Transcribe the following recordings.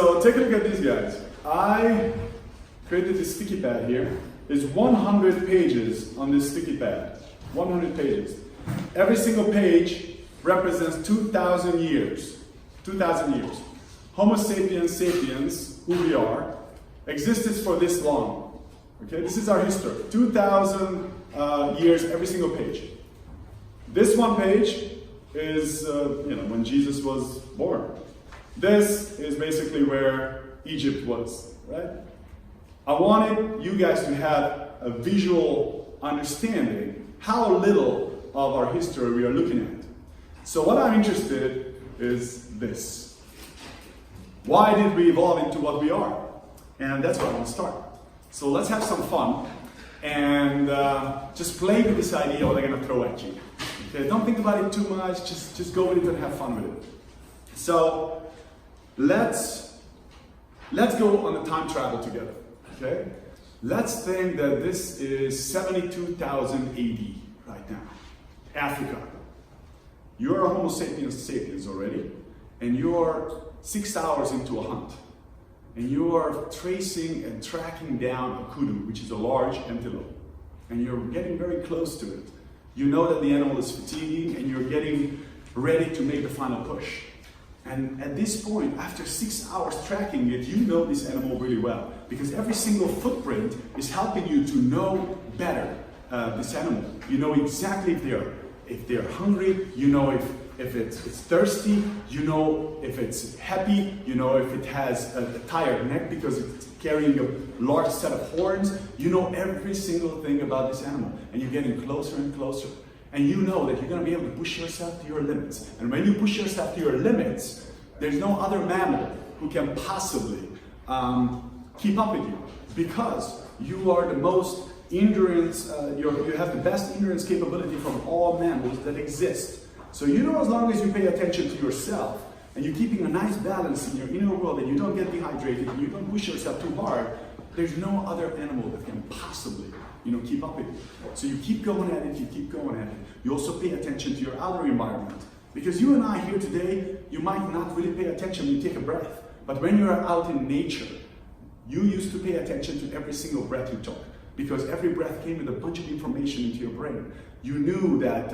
So take a look at these guys. I created this sticky pad here. There's 100 pages on this sticky pad. 100 pages. Every single page represents 2,000 years. 2,000 years. Homo sapiens sapiens, who we are, existed for this long. Okay, this is our history. 2,000 years, every single page. This one page is, when Jesus was born. This is basically where Egypt was, right? I wanted you guys to have a visual understanding how little of our history we are looking at. So what I'm interested is this. Why did we evolve into what we are? And that's where I want to start. So let's have some fun and just play with this idea what I'm going to throw at you. Okay, don't think about it too much, just go with it and have fun with it. So let's go on a time travel together. Okay? Let's think that this is 72,000 AD right now. Africa. You're a Homo sapiens sapiens already, and you're 6 hours into a hunt. And you are tracing and tracking down a kudu, which is a large antelope. And you're getting very close to it. You know that the animal is fatiguing and you're getting ready to make the final push. And at this point, after 6 hours tracking it, you know this animal really well. Because every single footprint is helping you to know better this animal. You know exactly if they're hungry, you know if it's thirsty, you know if it's happy, you know if it has a tired neck because it's carrying a large set of horns. You know every single thing about this animal, and you're getting closer and closer. And you know that you're going to be able to push yourself to your limits. And when you push yourself to your limits, there's no other mammal who can possibly keep up with you, because you are the most endurance, you have the best endurance capability from all mammals that exist. So you know, as long as you pay attention to yourself and you're keeping a nice balance in your inner world and you don't get dehydrated and you don't push yourself too hard, there's no other animal that can possibly, keep up with you. So you keep going at it, you keep going at it. You also pay attention to your outer environment. Because you and I here today, you might not really pay attention when you take a breath. But when you're out in nature, you used to pay attention to every single breath you took. Because every breath came with a bunch of information into your brain. You knew that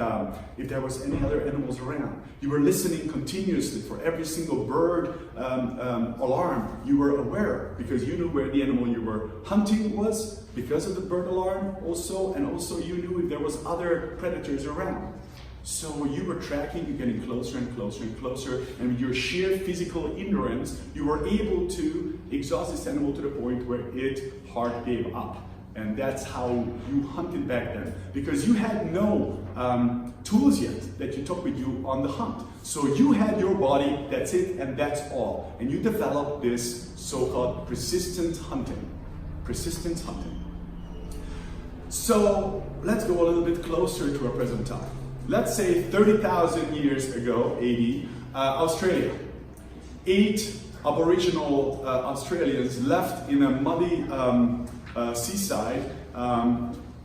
if there was any other animals around, you were listening continuously for every single bird alarm. You were aware because you knew where the animal you were hunting was because of the bird alarm also, and also you knew if there was other predators around. So you were tracking, you're getting closer and closer and closer, and with your sheer physical endurance, you were able to exhaust this animal to the point where its heart gave up. And that's how you hunted back then, because you had no tools yet that you took with you on the hunt. So you had your body, that's it, and that's all. And you developed this so-called persistent hunting. Persistent hunting. So let's go a little bit closer to our present time. Let's say 30,000 years ago, AD, Australia. 8 Aboriginal Australians left in a muddy seaside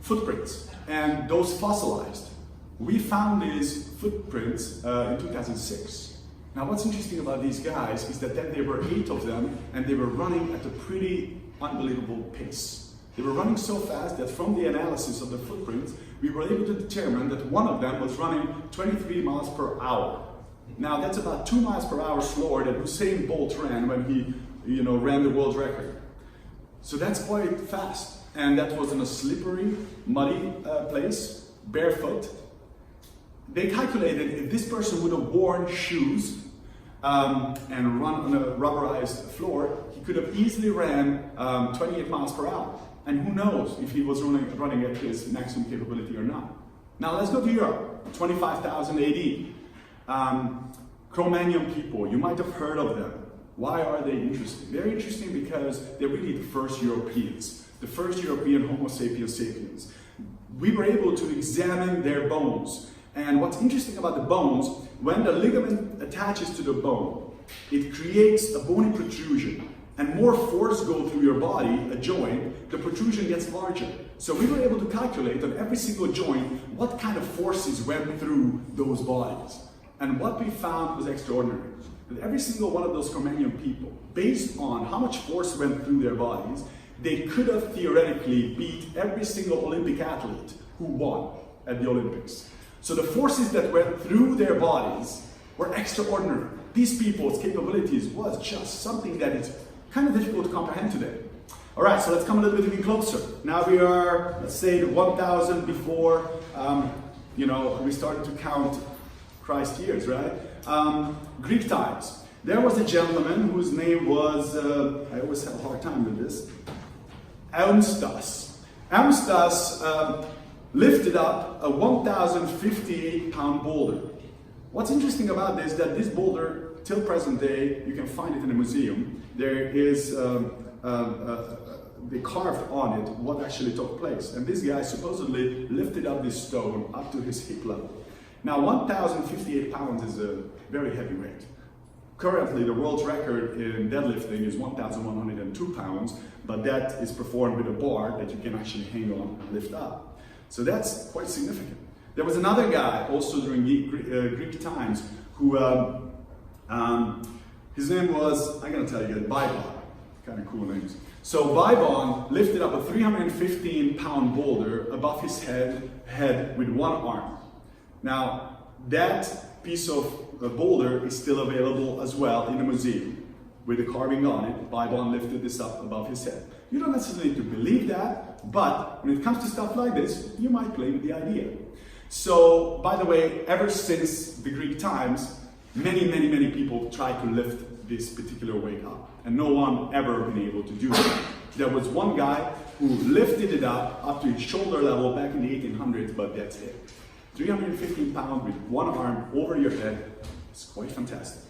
footprints, and those fossilized. We found these footprints in 2006. Now what's interesting about these guys is that then there were 8 of them, and they were running at a pretty unbelievable pace. They were running so fast that from the analysis of the footprints, we were able to determine that one of them was running 23 miles per hour. Now that's about 2 miles per hour slower than Usain Bolt ran when he ran the world record. So that's quite fast. And that was in a slippery, muddy place, barefoot. They calculated if this person would have worn shoes and run on a rubberized floor, he could have easily ran 28 miles per hour. And who knows if he was running at his maximum capability or not. Now let's go to Europe, 25,000 AD. Cro-Magnon people, you might have heard of them. Why are they interesting? They're interesting because they're really the first Europeans, the first European Homo sapiens sapiens. We were able to examine their bones. And what's interesting about the bones, when the ligament attaches to the bone, it creates a bony protrusion. And more force goes through your body, a joint, the protrusion gets larger. So we were able to calculate on every single joint what kind of forces went through those bodies. And what we found was extraordinary. that every single one of those Romanian people, based on how much force went through their bodies, they could have theoretically beat every single Olympic athlete who won at the Olympics. So the forces that went through their bodies were extraordinary. These people's capabilities was just something that is kind of difficult to comprehend today. All right, so let's come a little bit even closer. Now we are, let's say, 1,000 before, we started to count Christ years, right? Greek times. There was a gentleman whose name was, I always have a hard time with this, Amstas. Amstas lifted up a 1,058-pound boulder. What's interesting about this is that this boulder, till present day, you can find it in a museum. There is, they carved on it what actually took place. And this guy supposedly lifted up this stone up to his hip level. Now, 1,058 pounds is a very heavy weight. Currently, the world's record in deadlifting is 1,102 pounds, but that is performed with a bar that you can actually hang on and lift up. So that's quite significant. There was another guy, also during Greek times, who, his name was, I'm going to tell you, Bybon. Kind of cool names. So Bybon lifted up a 315-pound boulder above his head with one arm. Now, that piece of boulder is still available as well in the museum with the carving on it. Bybon lifted this up above his head. You don't necessarily need to believe that, but when it comes to stuff like this, you might play with the idea. So, by the way, ever since the Greek times, many people tried to lift this particular weight up, and no one ever been able to do it. There was one guy who lifted it up to his shoulder level back in the 1800s, but that's it. 315 pounds with one arm over your head. It's quite fantastic.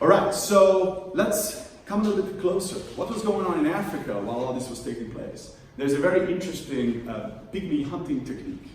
All right, so let's come a little bit closer. What was going on in Africa while all this was taking place? There's a very interesting pygmy hunting technique.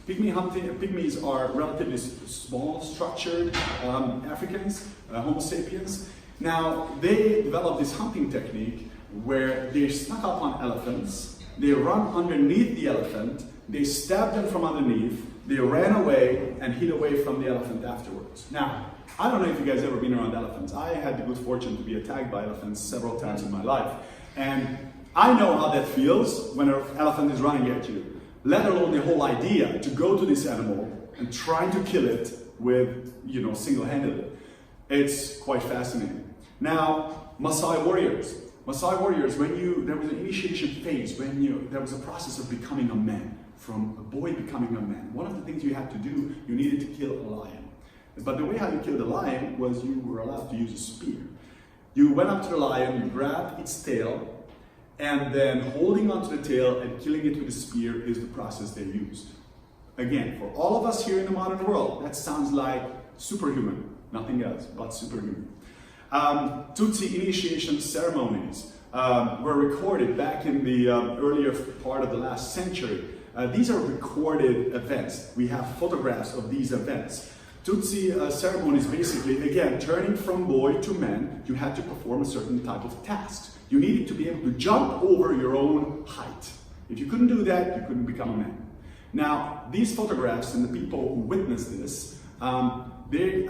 Pygmies are relatively small, structured Africans, Homo sapiens. Now, they developed this hunting technique where they snuck up on elephants, they run underneath the elephant, they stab them from underneath, they ran away and hid away from the elephant afterwards. Now, I don't know if you guys ever been around elephants. I had the good fortune to be attacked by elephants several times in my life. And I know how that feels when an elephant is running at you, let alone the whole idea to go to this animal and try to kill it with, single-handedly. It's quite fascinating. Now, Maasai warriors. Maasai warriors, there was an initiation phase, there was a process of becoming a man, from a boy becoming a man. One of the things you had to do, you needed to kill a lion. But the way how you killed a lion was you were allowed to use a spear. You went up to the lion, you grabbed its tail, and then holding onto the tail and killing it with a spear is the process they used. Again, for all of us here in the modern world, that sounds like superhuman, nothing else but superhuman. Tutsi initiation ceremonies were recorded back in the earlier part of the last century. These are recorded events. We have photographs of these events. Tutsi ceremonies basically, again, turning from boy to man, you had to perform a certain type of tasks. You needed to be able to jump over your own height. If you couldn't do that, you couldn't become a man. Now, these photographs and the people who witnessed this, they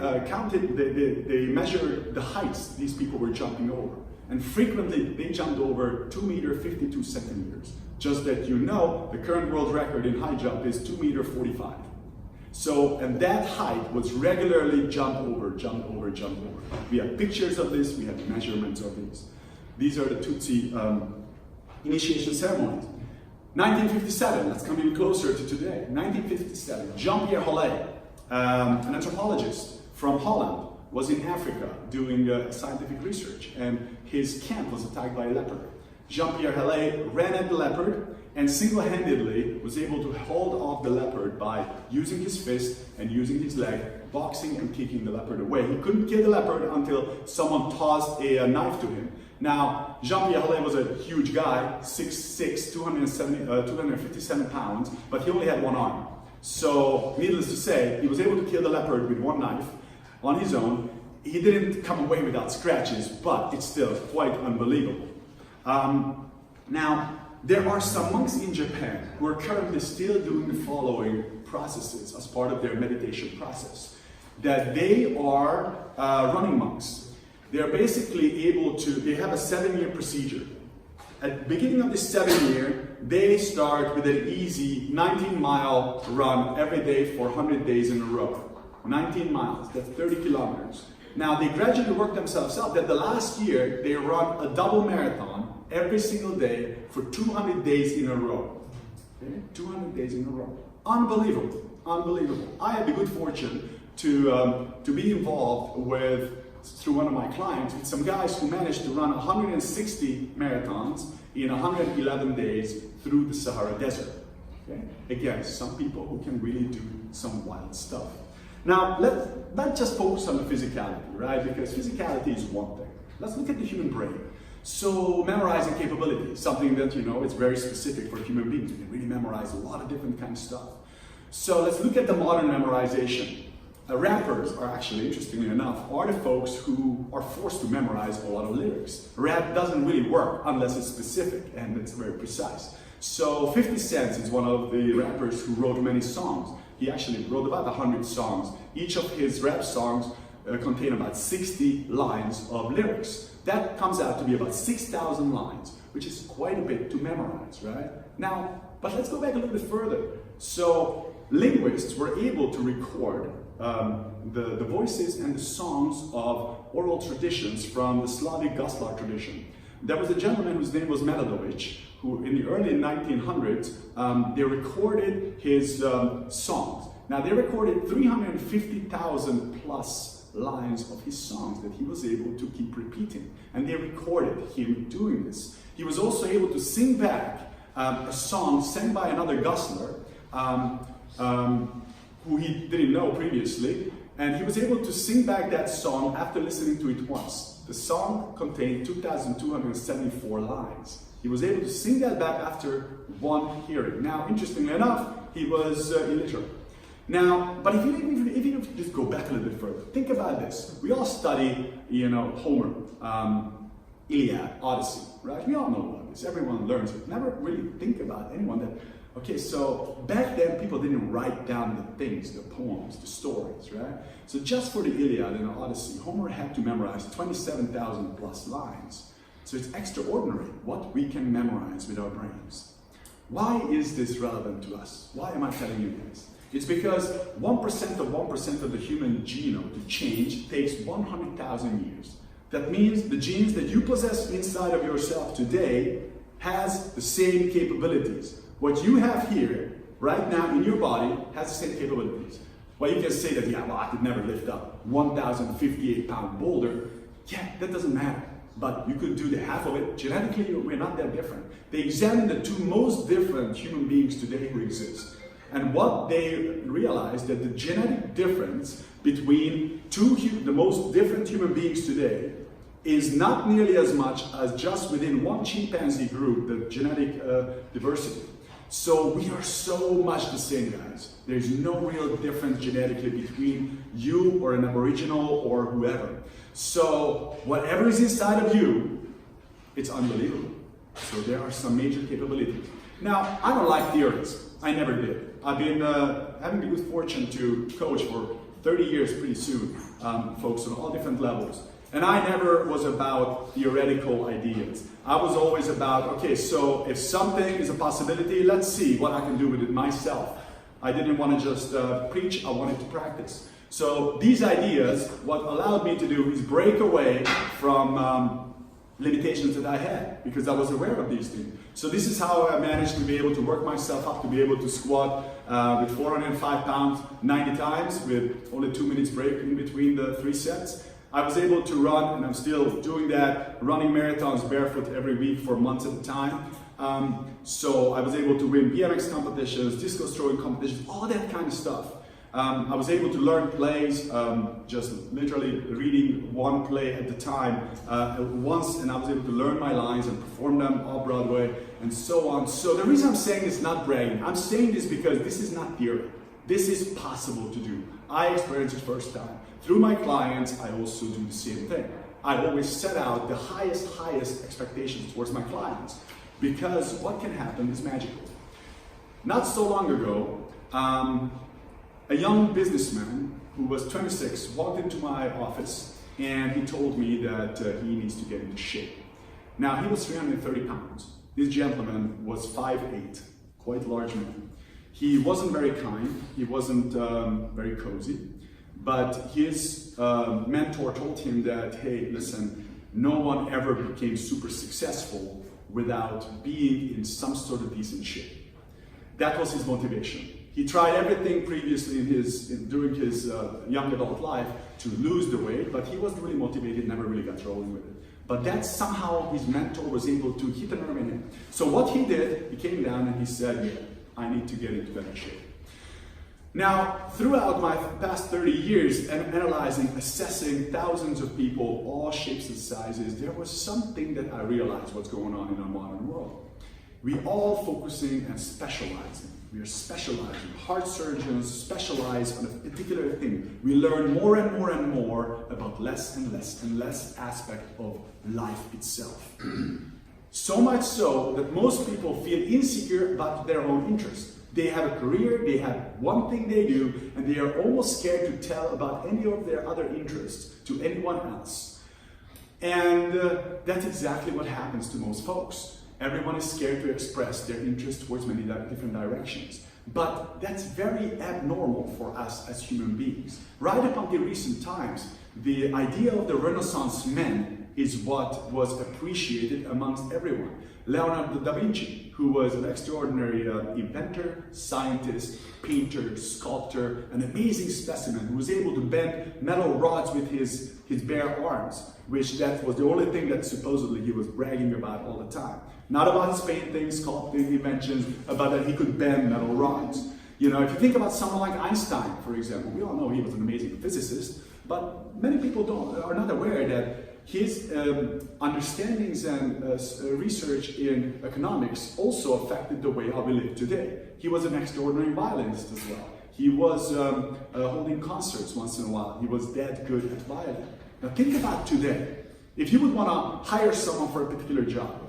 measured the heights these people were jumping over. And frequently, they jumped over 2 meters 52 centimeters. Just that you know, the current world record in high jump is 2 meters 45. So, and that height was regularly jump over. We have pictures of this, we have measurements of these. These are the Tutsi initiation ceremonies. 1957, let's come even closer to today. 1957, Jean-Pierre Hollet, an anthropologist from Holland, was in Africa doing scientific research, and his camp was attacked by a leopard. Jean-Pierre Hollet ran at the leopard and single-handedly was able to hold off the leopard by using his fist and using his leg, boxing and kicking the leopard away. He couldn't kill the leopard until someone tossed a knife to him. Now, Jean-Pierre Hollet was a huge guy, 6'6", 257 pounds, but he only had one arm. So, needless to say, he was able to kill the leopard with one knife on his own. He didn't come away without scratches, but it's still quite unbelievable. Now, there are some monks in Japan who are currently still doing the following processes as part of their meditation process. that they are running monks. They are basically able to, they have a 7-year procedure. At the beginning of this 7 year, they start with an easy 19-mile run every day for 100 days in a row. 19 miles, that's 30 kilometers. Now they gradually work themselves up that the last year they run a double marathon every single day for 200 days in a row. Okay? 200 days in a row. Unbelievable, unbelievable. I had the good fortune to be involved with, through one of my clients, with some guys who managed to run 160 marathons in 111 days through the Sahara Desert. Okay? Again, some people who can really do some wild stuff. Now, let's just focus on the physicality, right? Because physicality is one thing. Let's look at the human brain. So, memorizing capability, something that, you know, it's very specific for human beings. We can really memorize a lot of different kinds of stuff. So, let's look at the modern memorization. Rappers are actually, interestingly enough, are the folks who are forced to memorize a lot of lyrics. Rap doesn't really work unless it's specific and it's very precise. So 50 Cent is one of the rappers who wrote many songs. He actually wrote about 100 songs. Each of his rap songs contain about 60 lines of lyrics. That comes out to be about 6,000 lines, which is quite a bit to memorize, right? Now, but let's go back a little bit further. So linguists were able to record the voices and the songs of oral traditions from the Slavic Goslar tradition. There was a gentleman whose name was Melodovich, who in the early 1900s, they recorded his songs. Now they recorded 350,000 plus lines of his songs that he was able to keep repeating. And they recorded him doing this. He was also able to sing back a song sang by another Goslar, who he didn't know previously, and he was able to sing back that song after listening to it once. The song contained 2,274 lines. He was able to sing that back after one hearing. Now, interestingly enough, he was illiterate. Now, but if you just go back a little bit further, think about this. We all study, you know, Homer, Iliad, Odyssey, right? We all know about this. Everyone learns it. Never really think about anyone that, okay, so back then people didn't write down the things, the poems, the stories, right? So just for the Iliad and the Odyssey, Homer had to memorize 27,000 plus lines. So it's extraordinary what we can memorize with our brains. Why is this relevant to us? Why am I telling you this? It's because 1% of the human genome to change takes 100,000 years. That means the genes that you possess inside of yourself today has the same capabilities. What you have here, right now in your body, has the same capabilities. Well, you can say that, yeah, well, I could never lift up 1,058-pound boulder. Yeah, that doesn't matter. But you could do the half of it. Genetically, we're not that different. They examined the two most different human beings today who exist. And what they realized that the genetic difference between the most different human beings today is not nearly as much as just within one chimpanzee group, the genetic diversity. So we are so much the same, guys. There's no real difference genetically between you or an aboriginal or whoever. So whatever is inside of you, it's unbelievable. So there are some major capabilities. Now, I don't like theories. I never did. I've been having the good fortune to coach for 30 years pretty soon, folks on all different levels. And I never was about theoretical ideas. I was always about, okay, so if something is a possibility, let's see what I can do with it myself. I didn't want to just preach, I wanted to practice. So these ideas, what allowed me to do is break away from limitations that I had, because I was aware of these things. So this is how I managed to be able to work myself up to be able to squat with 405 pounds 90 times with only 2 minutes break in between the 3 sets. I was able to run, and I'm still doing that, running marathons barefoot every week for months at a time. So I was able to win BMX competitions, discus throwing competitions, all that kind of stuff. I was able to learn plays, just literally reading one play at a time once, and I was able to learn my lines and perform them off Broadway and so on. So the reason I'm saying this is not bragging. I'm saying this because this is not theory. This is possible to do. I experienced it first time. Through my clients, I also do the same thing. I always set out the highest expectations towards my clients, because what can happen is magical. Not so long ago, a young businessman who was 26 walked into my office and he told me that he needs to get into shape. Now, he was 330 pounds. This gentleman was 5'8", quite a large man. He wasn't very kind, he wasn't very cozy, but his mentor told him that, hey, listen, no one ever became super successful without being in some sort of decent shape. That was his motivation. He tried everything previously during his young adult life to lose the weight, but he wasn't really motivated, never really got rolling with it. But that somehow his mentor was able to hit a nerve in him. So what he did, he came down and he said, yeah, I need to get into better shape. Now, throughout my past 30 years, analyzing, assessing thousands of people, all shapes and sizes, there was something that I realized what's going on in our modern world. We all focusing and specializing. We are specializing. Heart surgeons specialize on a particular thing. We learn more and more and more about less and less and less aspect of life itself. So much so that most people feel insecure about their own interests. They have a career, they have one thing they do, and they are almost scared to tell about any of their other interests to anyone else. And that's exactly what happens to most folks. Everyone is scared to express their interest towards many different directions. But that's very abnormal for us as human beings. Right up until recent times, the idea of the Renaissance men is what was appreciated amongst everyone. Leonardo da Vinci, who was an extraordinary inventor, scientist, painter, sculptor, an amazing specimen who was able to bend metal rods with his bare arms, which that was the only thing that supposedly he was bragging about all the time. Not about his paintings, sculpting, inventions, about that he could bend metal rods. You know, if you think about someone like Einstein, for example, we all know he was an amazing physicist, but many people are not aware that his understandings and research in economics also affected the way how we live today. He was an extraordinary violinist as well. He was holding concerts once in a while. He was that good at violin. Now think about today. If you would want to hire someone for a particular job,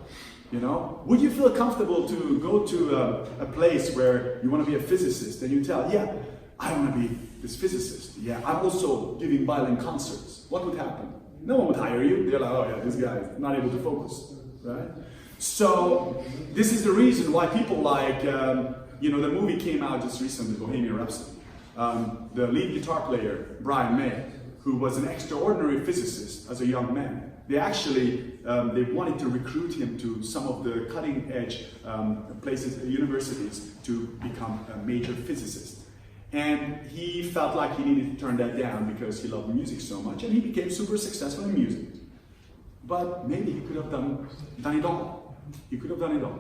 you know, would you feel comfortable to go to a place where you want to be a physicist and you tell, yeah, I want to be this physicist. Yeah, I'm also giving violin concerts. What would happen? No one would hire you. They're like, oh yeah, this guy is not able to focus, right? So this is the reason why people like, you know, the movie came out just recently, Bohemian Rhapsody. The lead guitar player, Brian May, who was an extraordinary physicist as a young man. They actually, they wanted to recruit him to some of the cutting edge places, universities, to become a major physicist. And he felt like he needed to turn that down because he loved music so much, and he became super successful in music. But maybe he could have done it all. He could have done it all.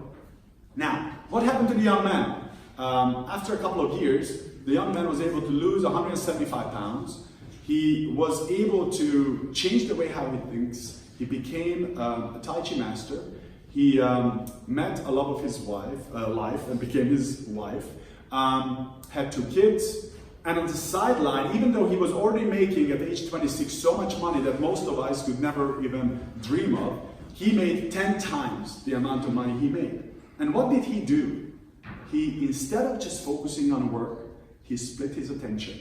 Now, what happened to the young man? After a couple of years, the young man was able to lose 175 pounds. He was able to change the way how he thinks. He became a Tai Chi master. He met a love of his life and became his wife. Had 2 kids, and on the sideline, even though he was already making at age 26 so much money that most of us could never even dream of, he made 10 times the amount of money he made. And what did he do? He, instead of just focusing on work, he split his attention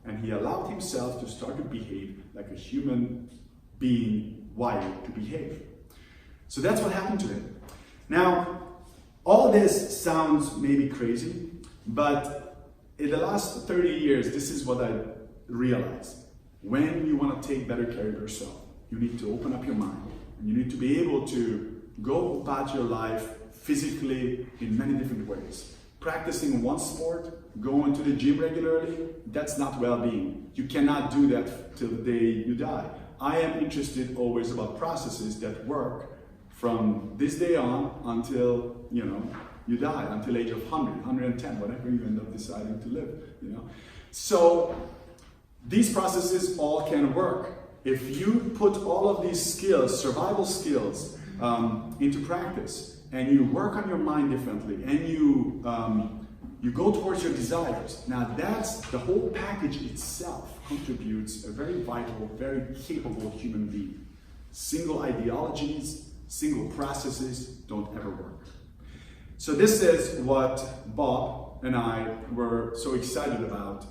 and he allowed himself to start to behave like a human being wired to behave. So that's what happened to him. Now, all this sounds maybe crazy, but in the last 30 years, this is what I realized. When you want to take better care of yourself, you need to open up your mind. And you need to be able to go about your life physically in many different ways. Practicing one sport, going to the gym regularly, that's not well-being. You cannot do that till the day you die. I am interested always about processes that work from this day on until, you know, you die, until age of 100, 110, whatever you end up deciding to live, you know. So these processes all can work. If you put all of these skills, survival skills, into practice, and you work on your mind differently, and you go towards your desires, now that's the whole package itself contributes a very vital, very capable human being. Single ideologies, single processes don't ever work. So this is what Bob and I were so excited about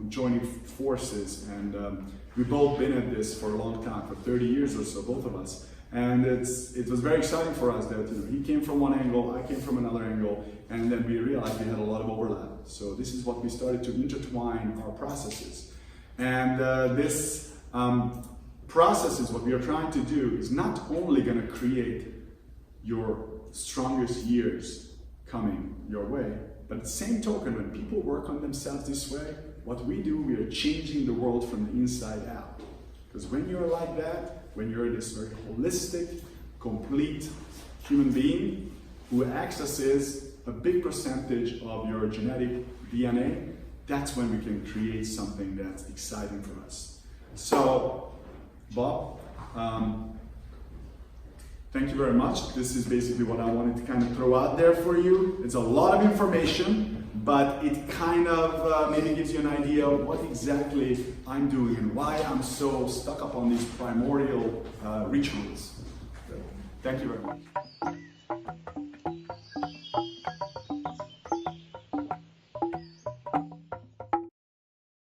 joining forces, and we've both been at this for a long time, for 30 years or so, both of us. And it was very exciting for us that he came from one angle, I came from another angle, and then we realized we had a lot of overlap. So this is what we started to intertwine our processes. And this processes, what we are trying to do is not only going to create your strongest years coming your way, but at the same token, when people work on themselves this way, what we do, we are changing the world from the inside out. Because when you're like that, when you're this very holistic, complete human being who accesses a big percentage of your genetic DNA, that's when we can create something that's exciting for us. So, Bob, thank you very much. This is basically what I wanted to kind of throw out there for you. It's a lot of information, but it kind of maybe gives you an idea of what exactly I'm doing and why I'm so stuck up on these primordial rituals. Thank you very much.